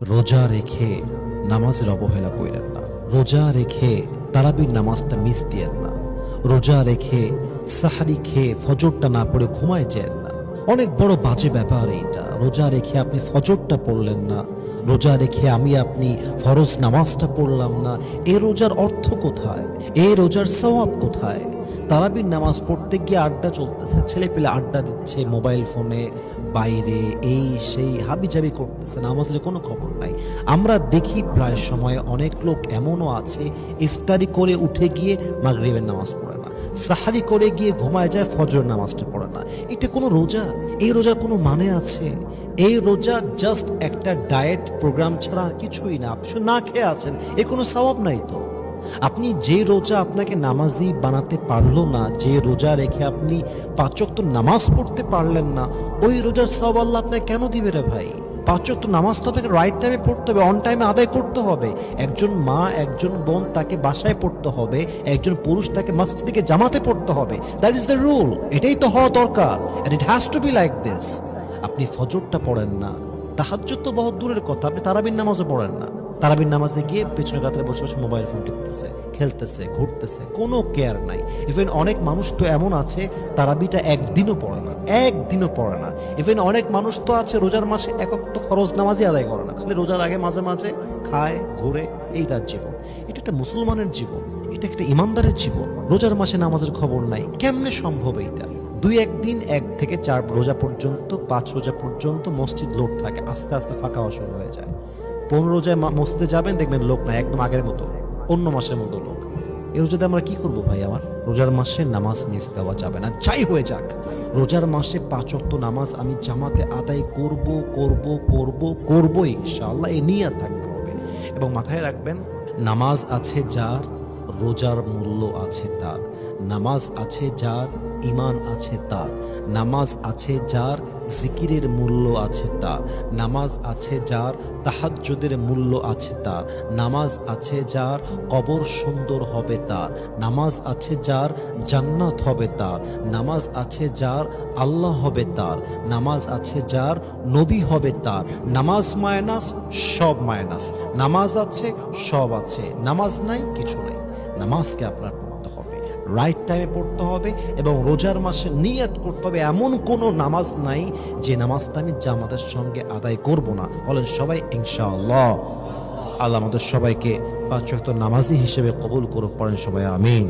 রোজা রেখে নামাজের অবহেলা কইলেন না। রোজা রেখে তারাবির নামাজটা মিস দিয়েন না। রোজা রেখে সাহারি খেয়ে ফজরটা না পড়ে ঘুমায় যেন না। অনেক বড় বাজে ব্যাপার এইটা। রোজা রেখে আপনি ফজরটা পড়লেন না, রোজা রেখে আপনি ফরজ নামাজটা পড়লাম না। এ রোজার অর্থ কোথায়? এ রোজার সওয়াব কোথায়? তারাবির নামাজ পড়তে গিয়ে আড্ডা চলতেছে, ছেলে পেলে আড্ডা দিচ্ছে মোবাইল ফোনে, বাইরে এই সেই হাবিজাবি করতেছে, নামাজের কোনো খবর নাই। আমরা দেখি প্রায় সময় অনেক লোক এমনও আছে ইফতারি করে উঠে গিয়ে মাগরিবের নামাজ পড়ে না, সাহারি করে গিয়ে ঘুমায় যায়, ফজর নামাজটা পড়ে না। এটা কোনো রোজা? এই রোজার কোনো মানে আছে? এই রোজা জাস্ট একটা ডায়েট প্রোগ্রাম ছাড়া কিছুই না। আপনি শুধু না খেয়ে আছেন, এর কোনো সওয়াব নাই তো। আপনি যে রোজা আপনাকে নামাজি বানাতে পারলো না, যে রোজা রেখে আপনি ৫ ওয়াক্ত নামাজ পড়তে পারলেন না, ওই রোজার সওয়াব আল্লাহ আপনাকে কেন দিবে রে ভাই? ৫ ওয়াক্ত নামাজ তো আপনাকে রাইট টাইমে পড়তে হবে, অন টাইমে আদায় করতে হবে। একজন মা, একজন বোন তাকে বাসায় পড়তে হবে, একজন পুরুষ তাকে মসজিদে জামাতে পড়তে হবে। That is the rule. এটাই তো হওয়া দরকার, and it has to be like this. আপনি ফজরটা পড়েন না, তাহাজ্জুদ তো বহুত দূরের কথা, আপনি তারাবির নামাজও পড়েন না। তারাবির নামাজে গিয়ে পেছনে কাতারে বসে বসে মোবাইল ফোন টিপতেছে, খেলতেছে, ঘুরতেছে, কোনো কেয়ার নাই। ইভেন অনেক মানুষ তো এমন আছে তারাবিটা একদিনও পড়ে না, একদিনও পড়ে না। ইভেন অনেক মানুষ তো আছে রোজার মাসে একক তো ফরজ নামাজই আদায় করে না, খালি রোজার আগে মাঝে মাঝে খায়, ঘুরে, এই তার জীবন। এটা একটা মুসলমানের জীবন, এটা একটা ইমানদারের জীবন। রোজার মাসে নামাজের খবর নাই, কেমনে সম্ভব? এইটা ২-১ দিন ১ থেকে ৪ রোজা পর্যন্ত, ৫ রোজা পর্যন্ত মসজিদ লোড থাকে, আস্তে আস্তে ফাঁকা হওয়া শুরু হয়ে যায়। ১৫ রোজায় মসজিদে যাবেন, দেখবেন লোক নাই, একদম আগের মতো, অন্য মাসের মতো লোক। এই রোজাতে আমরা কি করবো ভাই? আমার রোজার মাসে নামাজ মিস দেওয়া যাবে না, যাই হয়ে যাক। রোজার মাসে ৫ ওয়াক্ত নামাজ আমি জামাতে আদায় করব করব করব করব ইনশাআল্লাহ, এ নিয়ত থাকতে হবে। এবং মাথায় রাখবেন, নামাজ আছে যার, রোজার মূল্য আছে তার। নামাজ আছে যার, ঈমান আছে তার। নামাজ আছে যার, জিকিরের মূল্য আছে তার। নামাজ আছে যার, তাহাজ্জুদের মূল্য আছে তার। নামাজ আছে যার, কবর সুন্দর হবে তার। নামাজ আছে যার, জান্নাত হবে তার। নামাজ আছে যার, আল্লাহ হবে তার। নামাজ আছে যার, নবী হবে তার। নামাজ মাইনাস, সব মাইনাস। নামাজ আছে, সব আছে। নামাজ নাই, কিছু নাই। নামাজকে আপনার পড়তে হবে, রাইট টাইমে পড়তে হবে। এবং রোজার মাসে নিয়ত করতে হবে, এমন কোনো নামাজ নাই যে নামাজটা আমি জামাতের সঙ্গে আদায় করব না। বলেন সবাই ইনশাআল্লাহ। আল্লাহ আমাদের সবাইকে ৫ ওয়াক্ত নামাজি হিসেবে কবুল করুক, পড়েন সবাই আমিন।